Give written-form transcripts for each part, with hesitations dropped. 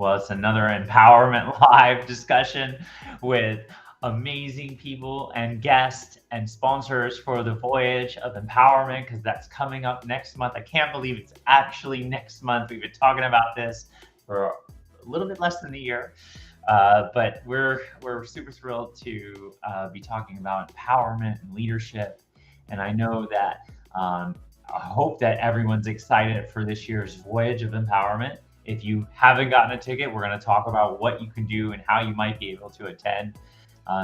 Well, it's another Empowerment Live discussion with amazing people and guests and sponsors for the Voyage of Empowerment, because that's coming up next month. I can't believe it's actually next month. We've been talking about this for a little bit less than a year. But we're super thrilled to be talking about empowerment and leadership. And I know that I hope that everyone's excited for this year's Voyage of Empowerment. If you haven't gotten a ticket, we're going to talk about what you can do and how you might be able to attend.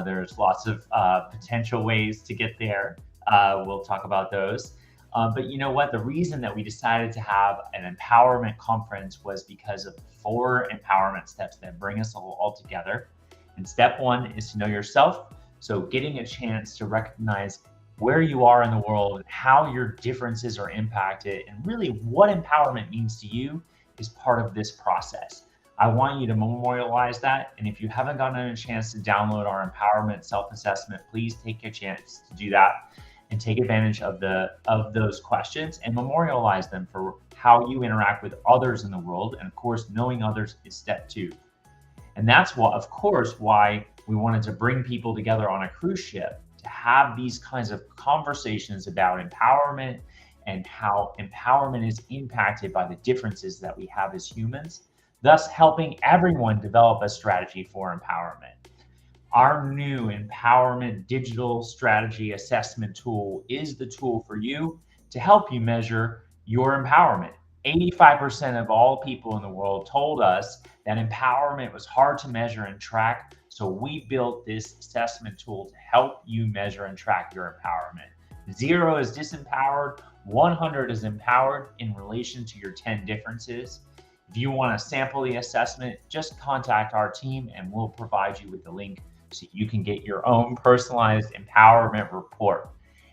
There's lots of potential ways to get there. We'll talk about those. But you know what? The reason that we decided to have an empowerment conference was because of 4 empowerment steps that bring us all together. And step 1 is to know yourself. So getting a chance to recognize where you are in the world, how your differences are impacted, and really what empowerment means to you is part of this process. I want you to memorialize that. And if you haven't gotten a chance to download our empowerment self-assessment, please take a chance to do that and take advantage of those questions and memorialize them for how you interact with others in the world. And of course, knowing others is step 2. And that's what, of course, why we wanted to bring people together on a cruise ship to have these kinds of conversations about empowerment and how empowerment is impacted by the differences that we have as humans, thus helping everyone develop a strategy for empowerment. Our new empowerment digital strategy assessment tool is the tool for you to help you measure your empowerment. 85% of all people in the world told us that empowerment was hard to measure and track. So we built this assessment tool to help you measure and track your empowerment. 0 is disempowered, 100 is empowered in relation to your 10 differences. If you want to sample the assessment, just contact our team and we'll provide you with the link so you can get your own personalized empowerment report.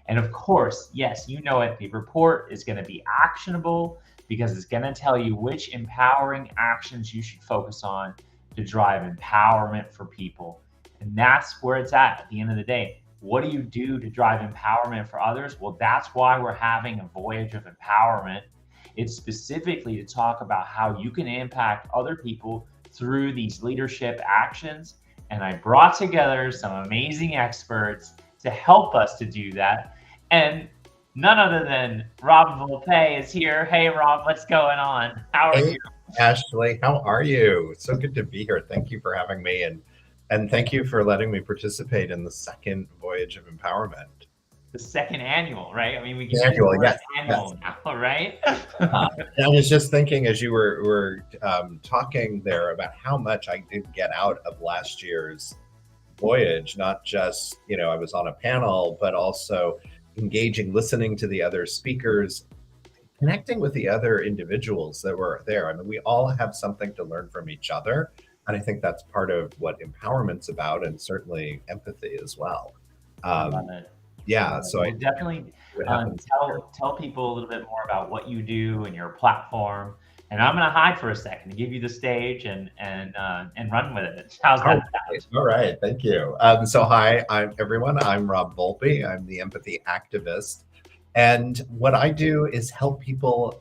And of course, yes, you know it, the report is going to be actionable because it's going to tell you which empowering actions you should focus on to drive empowerment for people. And that's where it's at the end of the day. What do you do to drive empowerment for others? Well, that's why we're having a Voyage of Empowerment. It's specifically to talk about how you can impact other people through these leadership actions. And I brought together some amazing experts to help us to do that. And none other than Rob Volpe is here. Hey, Rob, what's going on? How are you? Ashley, how are you? It's so good to be here. Thank you for having me, and thank you for letting me participate in the second Voyage of Empowerment. The second annual, right? I mean, we can annual, yes, annual yes. now, right? I was just thinking as you were talking there about how much I did get out of last year's Voyage, not just, I was on a panel, but also engaging, listening to the other speakers, connecting with the other individuals that were there. I mean, we all have something to learn from each other. And I think that's part of what empowerment's about, and certainly empathy as well. Love it. Yeah, so Well, definitely tell people a little bit more about what you do and your platform. And I'm going to hide for a second to give you the stage and run with it. How's that sound? All right, thank you. So hi, everyone. I'm Rob Volpe. I'm the empathy activist. And what I do is help people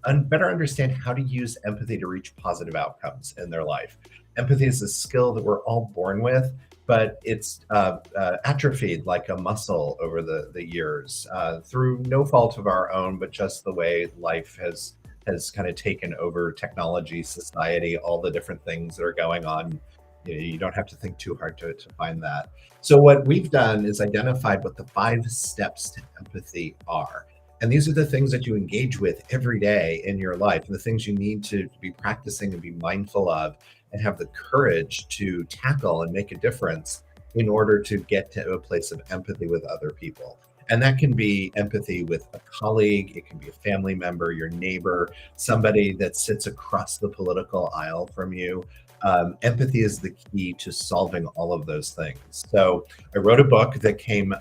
better understand how to use empathy to reach positive outcomes in their life. Empathy is a skill that we're all born with, but it's atrophied like a muscle over the years through no fault of our own, but just the way life has kind of taken over technology, society, all the different things that are going on. You don't have to think too hard to find that. So what we've done is identified what the 5 steps to empathy are. And these are the things that you engage with every day in your life, and the things you need to be practicing and be mindful of and have the courage to tackle and make a difference in order to get to a place of empathy with other people. And that can be empathy with a colleague, it can be a family member, your neighbor, somebody that sits across the political aisle from you. Empathy is the key to solving all of those things. So I wrote a book that came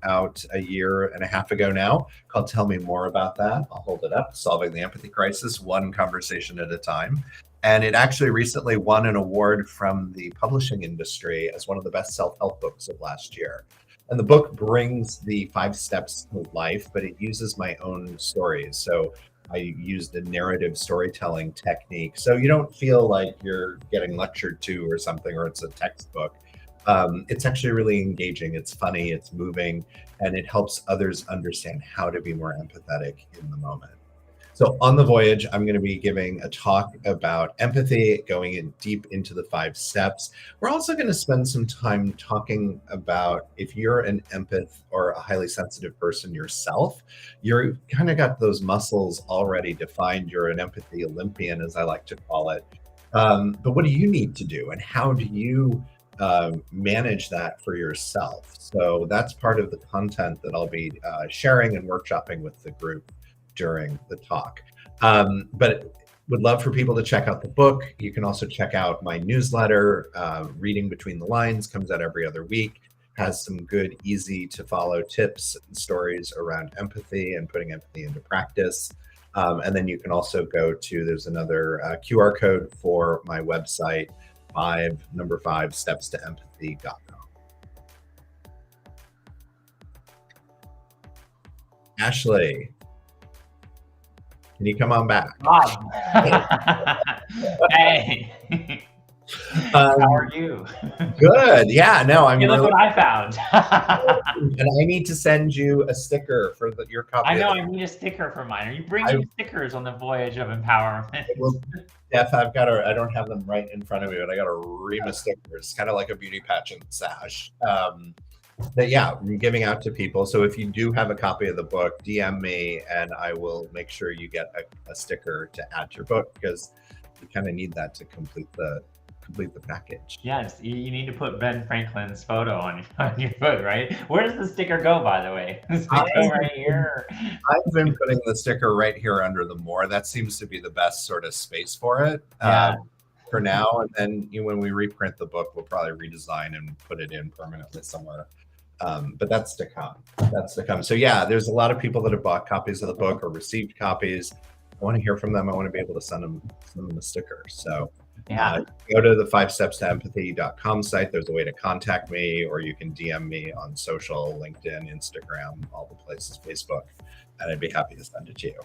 out a year and a half ago now called Tell Me More About That. I'll hold it up, Solving the Empathy Crisis, one conversation at a time. And it actually recently won an award from the publishing industry as one of the best self-help books of last year. And the book brings the 5 steps to life, but it uses my own stories. So I use the narrative storytelling technique. So you don't feel like you're getting lectured to or something, or it's a textbook. It's actually really engaging. It's funny, it's moving, and it helps others understand how to be more empathetic in the moment. So on the voyage, I'm going to be giving a talk about empathy, going in deep into the 5 steps. We're also going to spend some time talking about if you're an empath or a highly sensitive person yourself, you're kind of got those muscles already defined. You're an empathy Olympian, as I like to call it. But what do you need to do, and how do you manage that for yourself? So that's part of the content that I'll be sharing and workshopping with the group during the talk. But would love for people to check out the book. You can also check out my newsletter. Reading Between the Lines comes out every other week, has some good, easy to follow tips and stories around empathy and putting empathy into practice. And then you can also go to, there's another QR code for my website, 5stepstoempathy.com. Ashley, can you come on back? Bob. Hey. How are you? Good. Yeah, no, I'm Look really, what I found. and I need to send you a sticker for your copy. I know I need a sticker for mine. Are you bringing stickers on the Voyage of Empowerment? Well, Jeff, I don't have them right in front of me, but I got a ream of stickers, kind of like a beauty pageant sash. That, yeah, I'm giving out to people. So if you do have a copy of the book, DM me and I will make sure you get a sticker to add to your book, because you kind of need that to complete the package. Yes, you need to put Ben Franklin's photo on your book, right? Where does the sticker go, by the way? Does it go right here? I've been putting the sticker right here under the more. That seems to be the best sort of space for it. Yeah. For now, and then when we reprint the book, we'll probably redesign and put it in permanently somewhere. But that's to come. That's to come. So yeah, there's a lot of people that have bought copies of the book or received copies. I want to hear from them. I want to be able to send them a sticker. So yeah, go to the 5stepstoempathy.com site. There's a way to contact me, or you can DM me on social, LinkedIn, Instagram, all the places, Facebook, and I'd be happy to send it to you.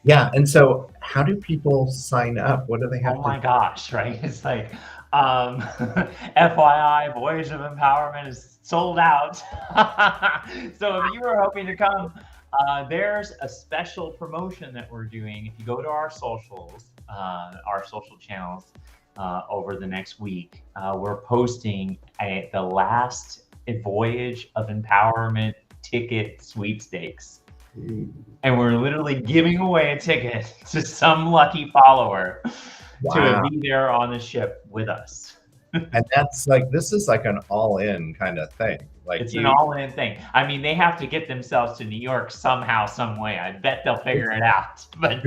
Yeah, and so how do people sign up? What do they have to do? Oh my gosh, right? It's like, FYI, Voyage of Empowerment is sold out. So if you were hoping to come, there's a special promotion that we're doing. If you go to our socials, our social channels, over the next week, we're posting the last Voyage of Empowerment ticket sweepstakes. And we're literally giving away a ticket to some lucky follower to be there on the ship with us. And that's like, this is like an all-in kind of thing. Like, it's an all-in thing. I mean, they have to get themselves to New York somehow, some way. I bet they'll figure it out. But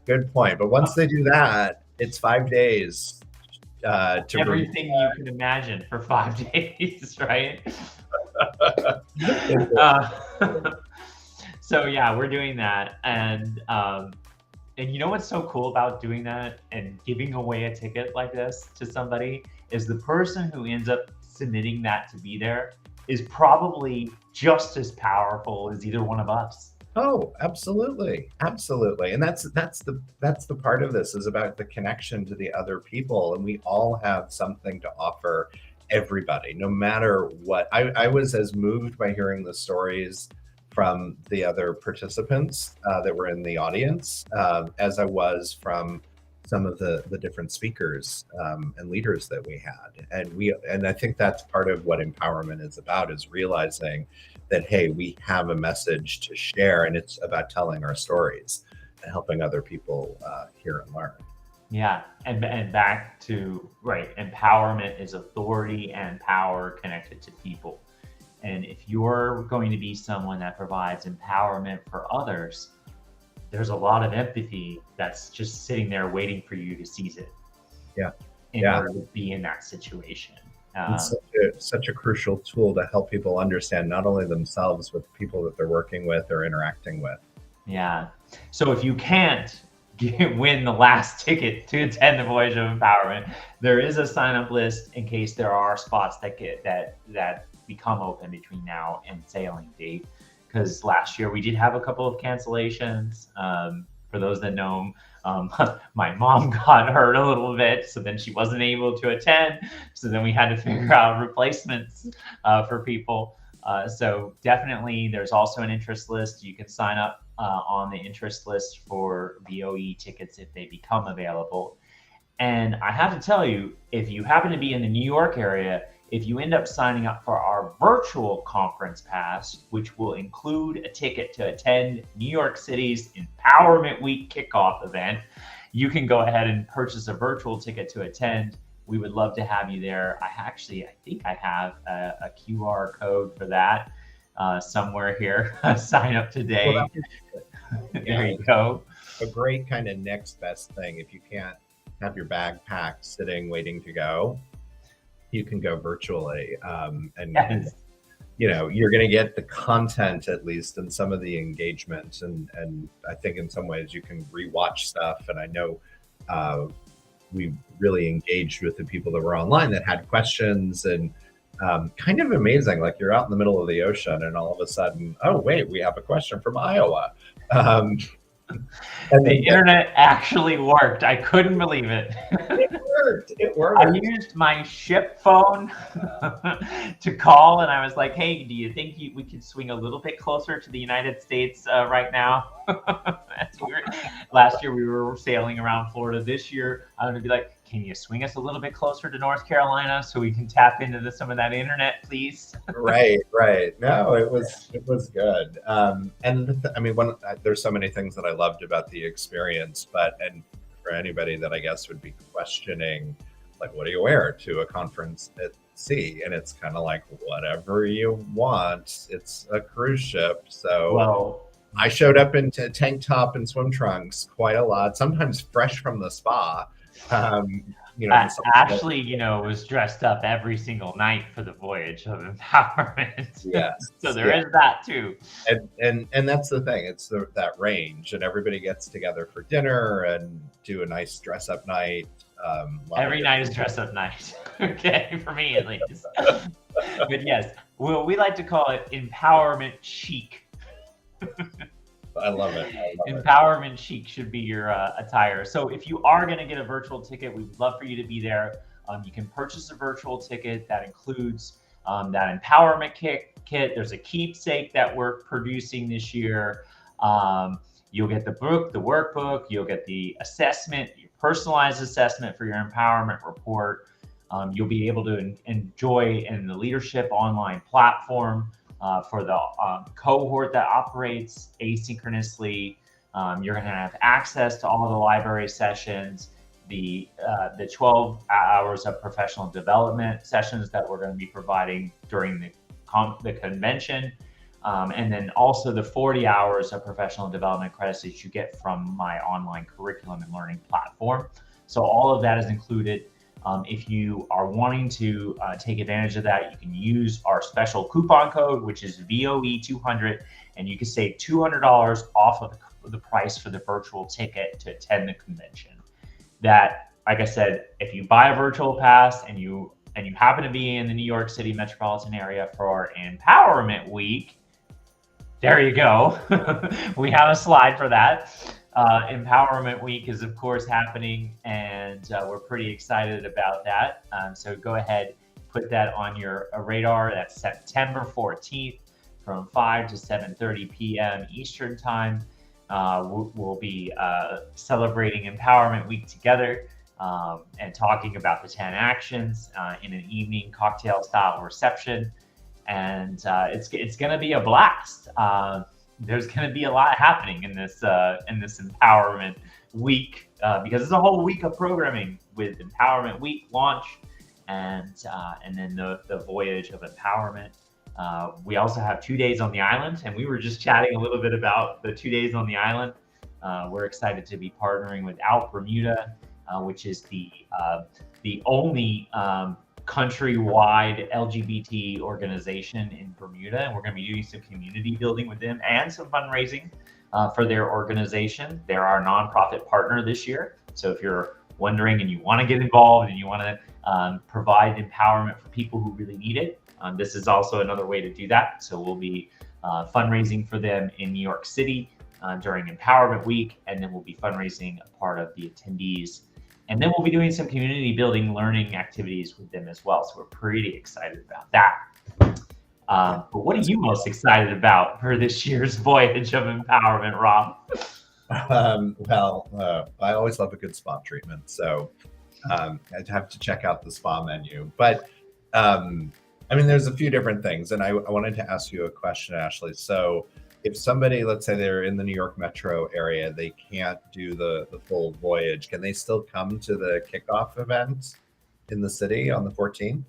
good point. But once they do that, it's 5 days to everything you can imagine for 5 days, right? So yeah, we're doing that, and you know what's so cool about doing that and giving away a ticket like this to somebody is the person who ends up submitting that to be there is probably just as powerful as either one of us. Oh, absolutely, absolutely, and that's the part of this, is about the connection to the other people, and we all have something to offer everybody, no matter what. I was as moved by hearing the stories from the other participants that were in the audience as I was from some of the different speakers and leaders that we had. And I think that's part of what empowerment is about, is realizing that, hey, we have a message to share, and it's about telling our stories and helping other people hear and learn. Yeah, and back to, right, empowerment is authority and power connected to people. And if you're going to be someone that provides empowerment for others, there's a lot of empathy that's just sitting there waiting for you to seize it. Yeah. In order to be in that situation. It's such a crucial tool to help people understand not only themselves, but the people that they're working with or interacting with. Yeah. So if you can't win the last ticket to attend the Voyage of Empowerment, there is a sign-up list in case there are spots that become open between now and sailing date, because last year we did have a couple of cancellations. For those that know, my mom got hurt a little bit, so then she wasn't able to attend. So then we had to figure out replacements for people. So definitely, there's also an interest list. You can sign up on the interest list for VOE tickets if they become available. And I have to tell you, if you happen to be in the New York area, if you end up signing up for our virtual conference pass, which will include a ticket to attend New York City's Empowerment Week kickoff event, you can go ahead and purchase a virtual ticket to attend. We would love to have you there. I think I have a QR code for that somewhere here. Sign up today. Well, there you go. A great kind of next best thing. If you can't have your bag packed, sitting, waiting to go, you can go virtually. And you know, you're going to get the content, at least, and some of the engagement. And I think in some ways you can rewatch stuff. And I know we really engaged with the people that were online that had questions, and kind of amazing. Like, you're out in the middle of the ocean and all of a sudden, oh, wait, we have a question from Iowa. And the internet actually worked. I couldn't believe it. It worked. I used my ship phone to call, and I was like, hey, do you think we could swing a little bit closer to the United States right now? Last year we were sailing around Florida. This year I'm going to be like, can you swing us a little bit closer to North Carolina so we can tap into some of that internet, please? Right. No, it was good. And I mean, there's so many things that I loved about the experience, and for anybody that I guess would be questioning, like, what do you wear to a conference at sea? And it's kind of like, whatever you want. It's a cruise ship. So I showed up in tank top and swim trunks quite a lot, sometimes fresh from the spa. Ashley, was dressed up every single night for the Voyage of Empowerment. Yes. So there is that too. And that's the thing. It's that range, and everybody gets together for dinner and do a nice dress up night. Every night is dress up night. Okay, for me at least. But yes, we like to call it empowerment chic. I love it. Empowerment chic should be your attire. So if you are going to get a virtual ticket, we would love for you to be there. You can purchase a virtual ticket that includes that empowerment kit. There's a keepsake that we're producing this year. You'll get the book, the workbook. You'll get the assessment, your personalized assessment for your empowerment report. You'll be able to enjoy in the leadership online platform. For the cohort that operates asynchronously. You're going to have access to all the library sessions, the 12 hours of professional development sessions that we're going to be providing during the convention, and then also the 40 hours of professional development credits that you get from my online curriculum and learning platform. So all of that is included. If you are wanting to take advantage of that, you can use our special coupon code, which is VOE200, and you can save $200 off of the price for the virtual ticket to attend the convention. That, like I said, if you buy a virtual pass and you happen to be in the New York City metropolitan area for Empowerment Week, there you go. We have a slide for that. Empowerment Week is, of course, happening, and we're pretty excited about that. So go ahead, put that on your radar. That's September 14th from 5 to 7:30 p.m. Eastern Time. We'll be celebrating Empowerment Week together and talking about the 10 actions in an evening cocktail-style reception. And it's going to be a blast. There's going to be a lot happening in this Empowerment Week because it's a whole week of programming with Empowerment Week launch and then the Voyage of Empowerment. We also have 2 days on the island, and we were just chatting a little bit about the 2 days on the island. We're excited to be partnering with Out Bermuda, which is the only countrywide LGBT organization in Bermuda, and we're going to be doing some community building with them and some fundraising for their organization. They're our nonprofit partner this year. So if you're wondering and you want to get involved and you want to provide empowerment for people who really need it, this is also another way to do that. So we'll be fundraising for them in New York City during Empowerment Week, and then we'll be fundraising a part of the attendees. And then we'll be doing some community building learning activities with them as well. So we're pretty excited about that. But what are you most excited about for this year's Voyage of Empowerment, Rob? I always love a good spa treatment. So I'd have to check out the spa menu. But there's a few different things. And I wanted to ask you a question, Ashley. So if somebody, let's say they're in the New York metro area, they can't do the full voyage, can they still come to the kickoff event in the city on the 14th?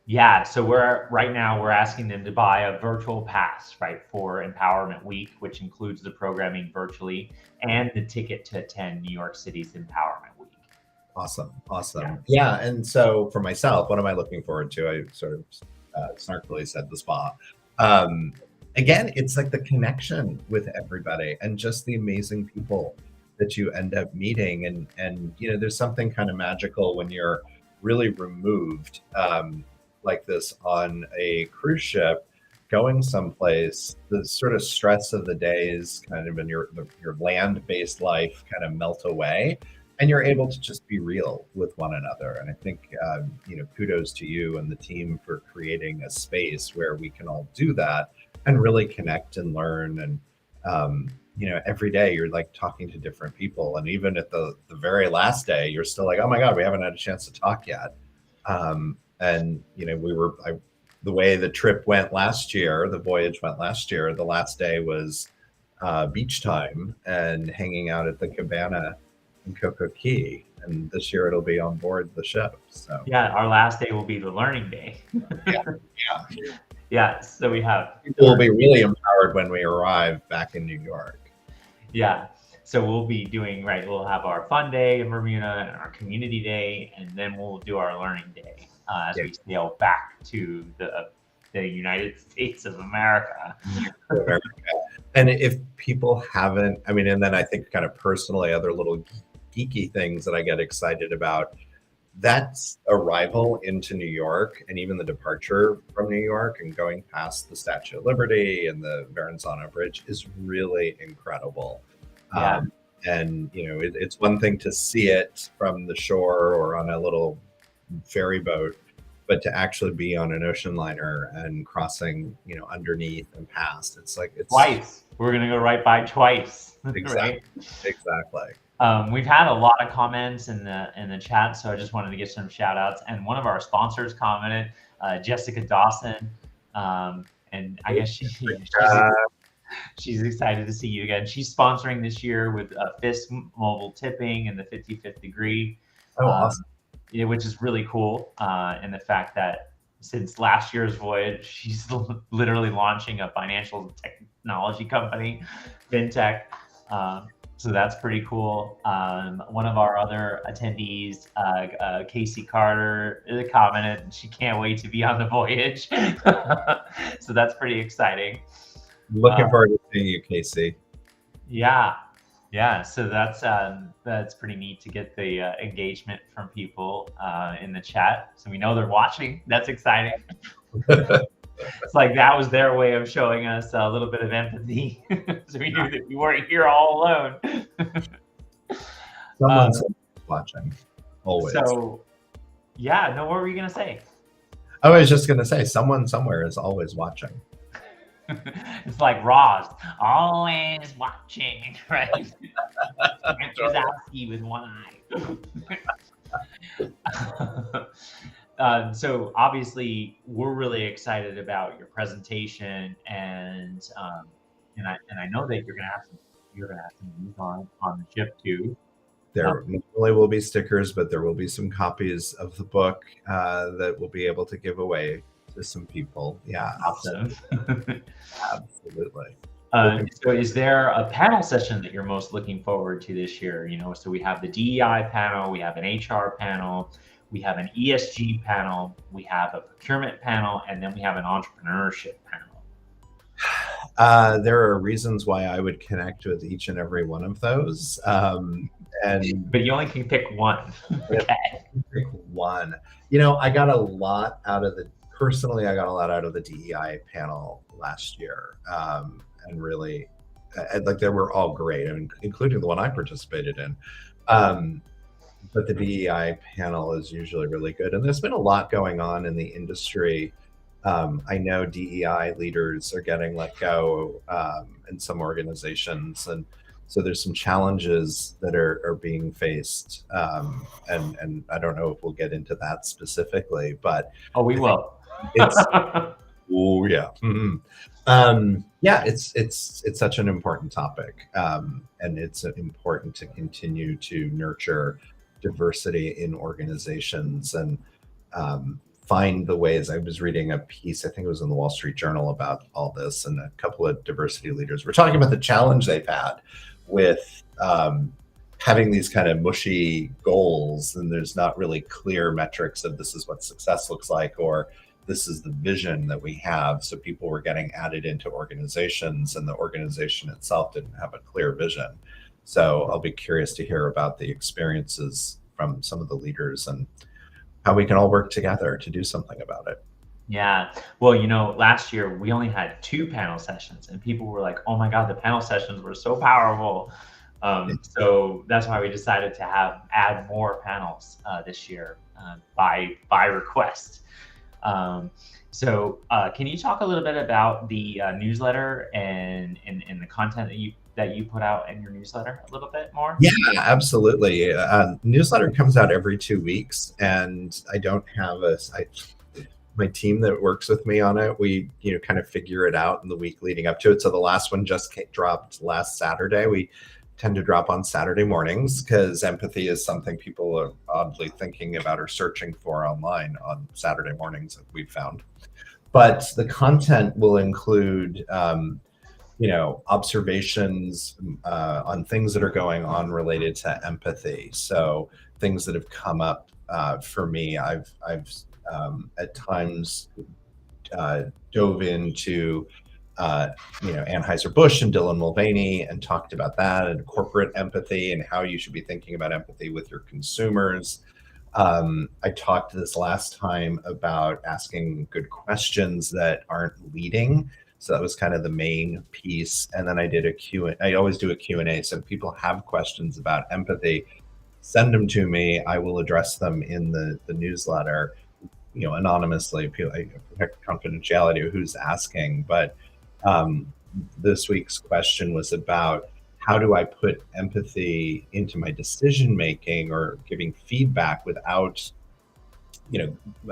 Yeah, so right now we're asking them to buy a virtual pass, right, for Empowerment Week, which includes the programming virtually and the ticket to attend New York City's Empowerment Week. Awesome. Yeah, and so for myself, what am I looking forward to? I sort of snarkily said the spa. Again, it's like the connection with everybody and just the amazing people that you end up meeting. And there's something kind of magical when you're really removed like this on a cruise ship, going someplace, the sort of stress of the days kind of in your land-based life kind of melt away, and you're able to just be real with one another. And I think, kudos to you and the team for creating a space where we can all do that and really connect and learn. And, every day you're like talking to different people. And even at the very last day, you're still like, oh my God, we haven't had a chance to talk yet. And, the way the trip went last year, the voyage went last year, the last day was beach time and hanging out at the cabana in Coco Key. And this year it'll be on board the ship. So yeah, our last day will be the learning day. Yeah. So we have. People will be really empowered when we arrive back in New York. Yeah. So we'll be doing, we'll have our fun day in Bermuda and our community day, and then we'll do our learning day as we sail back to the United States of America. And if people haven't, and then I think kind of personally, other little geeky things that I get excited about, that's arrival into New York and even the departure from New York and going past the Statue of Liberty and the Verrazano Bridge is really incredible. Yeah. It's one thing to see it from the shore or on a little ferry boat, but to actually be on an ocean liner and crossing, underneath and past, it's twice. We're gonna go right by twice. Exactly. Right? Exactly. We've had a lot of comments in the chat, so I just wanted to give some shout outs. And one of our sponsors commented, Jessica Dawson, and I guess she's excited to see you again. She's sponsoring this year with FISC mobile tipping and the 55th degree. Oh, awesome. Which is really cool. And the fact that since last year's voyage, she's literally launching a financial technology company, fintech. So that's pretty cool. One of our other attendees, Casey Carter, commented she can't wait to be on the voyage. So that's pretty exciting. Looking forward to seeing you, Casey. Yeah. So that's pretty neat to get the engagement from people in the chat. So we know they're watching. That's exciting. It's like that was their way of showing us a little bit of empathy. So we knew that we weren't here all alone. Someone's watching, always. So, yeah, no, what were you going to say? I was just going to say, someone somewhere is always watching. It's like Roz, always watching, right? Wazowski with one eye. So obviously, we're really excited about your presentation, and I know that you're gonna have some news on the ship too. There not only will be stickers, but there will be some copies of the book that we'll be able to give away to some people. Yeah, awesome. Absolutely. So is there a panel session that you're most looking forward to this year? So we have the DEI panel, we have an HR panel, we have an ESG panel, we have a procurement panel, and then we have an entrepreneurship panel. There are reasons why I would connect with each and every one of those. But you only can pick one. Okay. Pick one. I got a lot out of the personally, I got a lot out of the DEI panel last year, and really, like they were all great, I mean, including the one I participated in. Um, but the DEI panel is usually really good, and there's been a lot going on in the industry. I know DEI leaders are getting let go in some organizations, and so there's some challenges that are being faced, and I don't know if we'll get into that specifically, but Oh, we I think will. it's oh yeah. Yeah, it's such an important topic, and it's important to continue to nurture diversity in organizations and find the ways. I was reading a piece, I think it was in the Wall Street Journal, about all this, and a couple of diversity leaders were talking about the challenge they've had with having these kind of mushy goals, and there's not really clear metrics of this is what success looks like, or this is the vision that we have. So people were getting added into organizations, and the organization itself didn't have a clear vision. So I'll be curious to hear about the experiences from some of the leaders and how we can all work together to do something about it. Yeah. Well, last year we only had 2 panel sessions, and people were like, "Oh my God, the panel sessions were so powerful." So that's why we decided to add more panels this year by request. So can you talk a little bit about the newsletter and the content that you put out in your newsletter a little bit more? Yeah, absolutely. Newsletter comes out every 2 weeks, and I don't have my team that works with me on it. We kind of figure it out in the week leading up to it. So the last one just dropped last Saturday. We tend to drop on Saturday mornings because empathy is something people are oddly thinking about or searching for online on Saturday mornings, we've found. But the content will include observations on things that are going on related to empathy. So things that have come up for me, I've at times dove into Anheuser-Busch and Dylan Mulvaney and talked about that and corporate empathy and how you should be thinking about empathy with your consumers. I talked this last time about asking good questions that aren't leading. So that was kind of the main piece. And then I did I always do a Q&A. So if people have questions about empathy, send them to me. I will address them in the newsletter, anonymously. I protect confidentiality of who's asking. But this week's question was about how do I put empathy into my decision making or giving feedback without,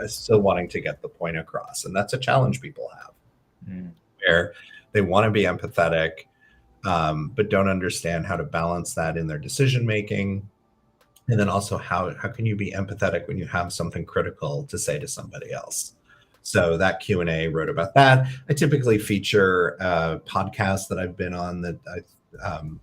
still wanting to get the point across. And that's a challenge people have, where they want to be empathetic, but don't understand how to balance that in their decision making. And then also how can you be empathetic when you have something critical to say to somebody else? So that Q&A wrote about that. I typically feature podcasts that I've been on that I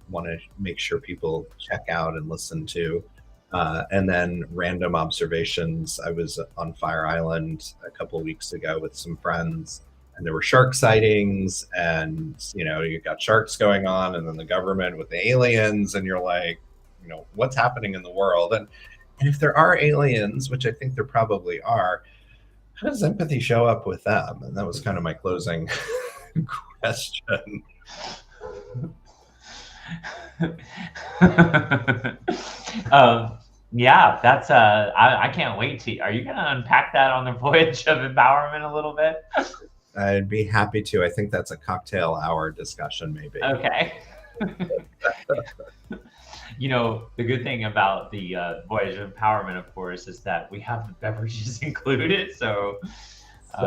want to make sure people check out and listen to. And then random observations. I was on Fire Island a couple of weeks ago with some friends, and there were shark sightings, and you got sharks going on, and then the government with the aliens, and you're like, what's happening in the world? And if there are aliens, which I think there probably are, how does empathy show up with them? And that was kind of my closing question. Yeah, that's I can't wait to. Are you going to unpack that on the Voyage of Empowerment a little bit? I'd be happy to. I think that's a cocktail hour discussion, maybe. Okay. The good thing about the Voyage of Empowerment, of course, is that we have the beverages included. So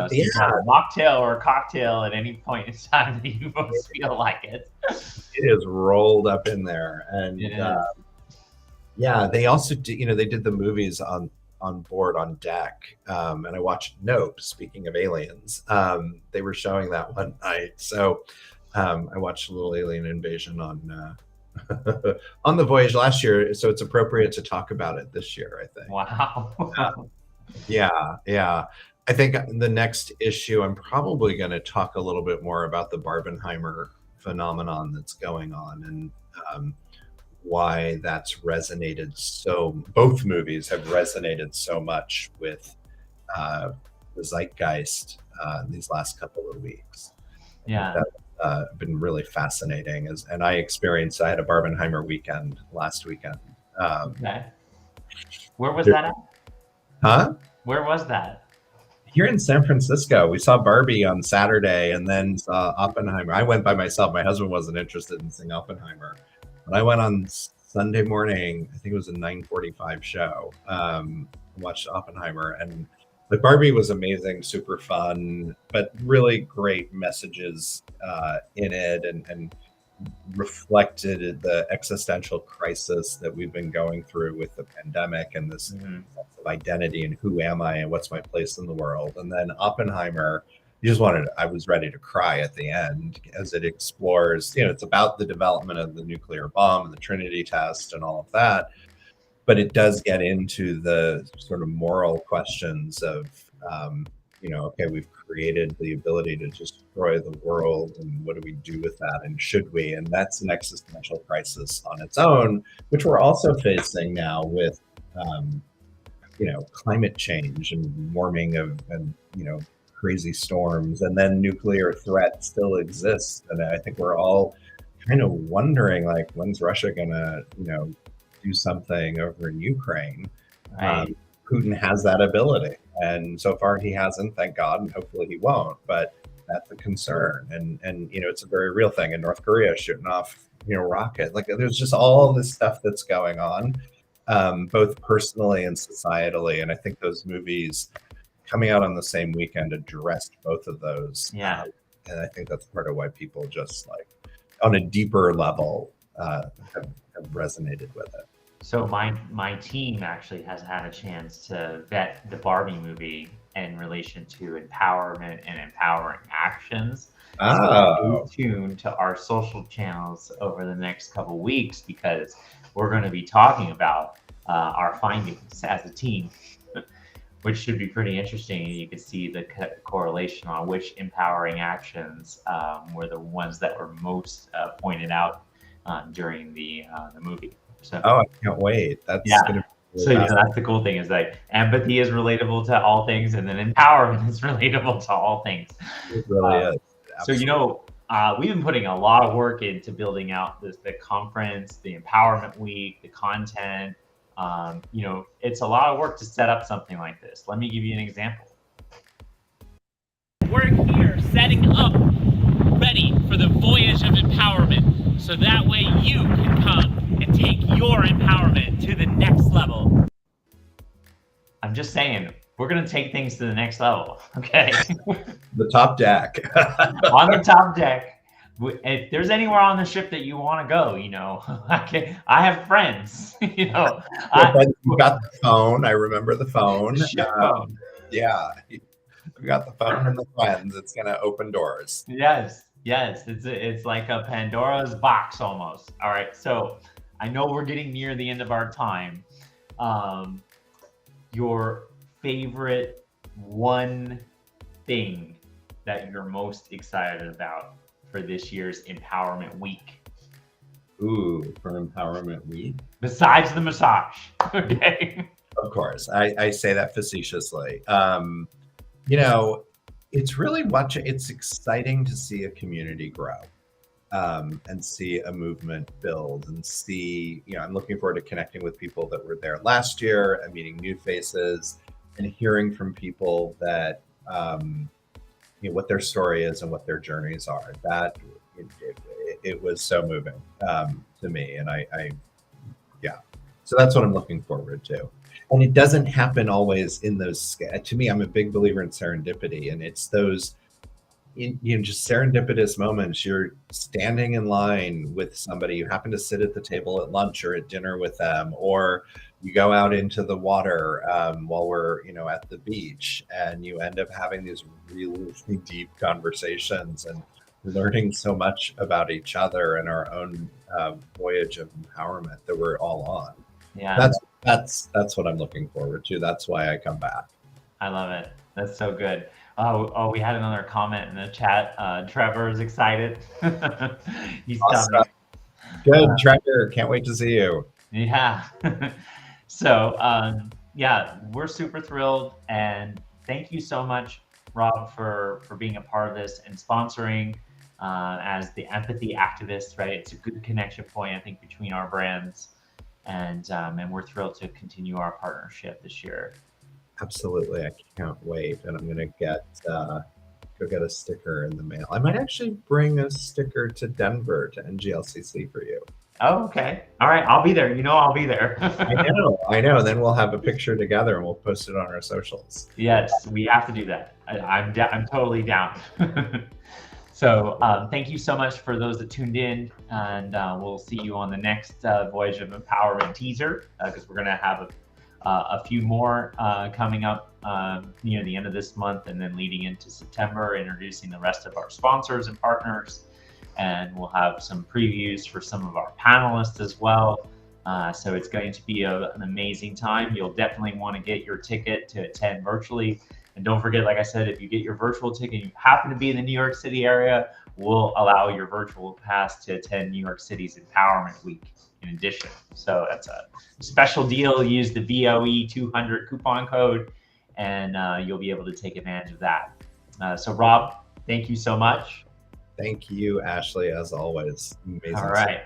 you can have a mocktail or a cocktail at any point in time that you most feel like it. It is rolled up in there. And yeah, they also they did the movies on board on deck. And I watched Nope, speaking of aliens. They were showing that one night. So I watched a little alien invasion on on the Voyage last year, so it's appropriate to talk about it this year, I think. Wow. Yeah. I think the next issue, I'm probably going to talk a little bit more about the Barbenheimer phenomenon that's going on, and why that's resonated both movies have resonated so much with the zeitgeist these last couple of weeks. I think Yeah. that's been really fascinating. And I had a Barbenheimer weekend last weekend. Okay. Where was There- that at? huh? Where was that? Here in San Francisco, we saw Barbie on Saturday and then saw Oppenheimer. I went by myself. My husband wasn't interested in seeing Oppenheimer. But I went on Sunday morning, I think it was a 9:45 show, watched Oppenheimer. And the Barbie was amazing, super fun, but really great messages in it, and reflected the existential crisis that we've been going through with the pandemic and this sense of identity and who am I and what's my place in the world. And then Oppenheimer, I was ready to cry at the end as it explores, it's about the development of the nuclear bomb and the Trinity test and all of that. But it does get into the sort of moral questions of, okay, we've created the ability to destroy the world, and what do we do with that? And should we? And that's an existential crisis on its own, which we're also facing now with, climate change and warming and crazy storms, and then nuclear threat still exists. And I think we're all kind of wondering, like, when's Russia gonna, do something over in Ukraine? Right. Putin has that ability, and so far he hasn't, thank God, and hopefully he won't. But that's a concern, and it's a very real thing. And North Korea shooting off, rocket. Like, there's just all this stuff that's going on, both personally and societally. And I think those movies coming out on the same weekend addressed both of those. Yeah. And I think that's part of why people just, like, on a deeper level, have resonated with it. So my team actually has had a chance to vet the Barbie movie in relation to empowerment and empowering actions. So stay tuned to our social channels over the next couple weeks, because we're going to be talking about our findings as a team, which should be pretty interesting. You can see the correlation on which empowering actions were the ones that were most pointed out during the movie. So, I can't wait. That's gonna be really that's the cool thing, is like empathy is relatable to all things, and then empowerment is relatable to all things. It really is. Absolutely. So we've been putting a lot of work into building out the conference, the empowerment week, the content. It's a lot of work to set up something like this. Let me give you an example. We're here setting up, ready for the Voyage of Empowerment, so that way you can come and take your empowerment to the next level. I'm just saying, we're going to take things to the next level, okay? The top deck. On the top deck. If there's anywhere on the ship that you want to go, I have friends, You got the phone. I remember the phone. The ship phone. Yeah. We got the phone and the friends. It's going to open doors. Yes. It's like a Pandora's box almost. All right. So I know we're getting near the end of our time. Your favorite one thing that you're most excited about for this year's Empowerment Week? Ooh, for Empowerment Week? Besides the massage, okay? Of course. I say that facetiously. It's really it's exciting to see a community grow. And see a movement build, and see, I'm looking forward to connecting with people that were there last year and meeting new faces and hearing from people that, what their story is and what their journeys are. That it was so moving to me. And so that's what I'm looking forward to. And it doesn't happen always in those, to me, I'm a big believer in serendipity, and it's those, just serendipitous moments. You're standing in line with somebody, you happen to sit at the table at lunch or at dinner with them, or you go out into the water while we're at the beach, and you end up having these really deep conversations and learning so much about each other and our own voyage of empowerment that we're all on. Yeah, that's what I'm looking forward to. That's why I come back. I love it. That's so good. Oh, we had another comment in the chat. Trevor is excited. He's awesome. Good, Trevor. Can't wait to see you. Yeah. So, we're super thrilled. And thank you so much, Rob, for being a part of this and sponsoring as the empathy activist, right? It's a good connection point, I think, between our brands. And we're thrilled to continue our partnership this year. Absolutely. I can't wait. And I'm going to go get a sticker in the mail. I might actually bring a sticker to Denver to NGLCC for you. Oh, okay. All right. I'll be there. I'll be there. I know. Then we'll have a picture together and we'll post it on our socials. Yes, we have to do that. I'm totally down. So thank you so much for those that tuned in, and we'll see you on the next Voyage of Empowerment teaser, because we're going to have a few more coming up near the end of this month, and then leading into September, introducing the rest of our sponsors and partners. And we'll have some previews for some of our panelists as well. So it's going to be an amazing time. You'll definitely want to get your ticket to attend virtually. And don't forget, like I said, if you get your virtual ticket and you happen to be in the New York City area, we'll allow your virtual pass to attend New York City's Empowerment Week in addition. So that's a special deal. Use the VOE 200 coupon code, and you'll be able to take advantage of that. So Rob, thank you so much. Thank you, Ashley, as always. Amazing. All right.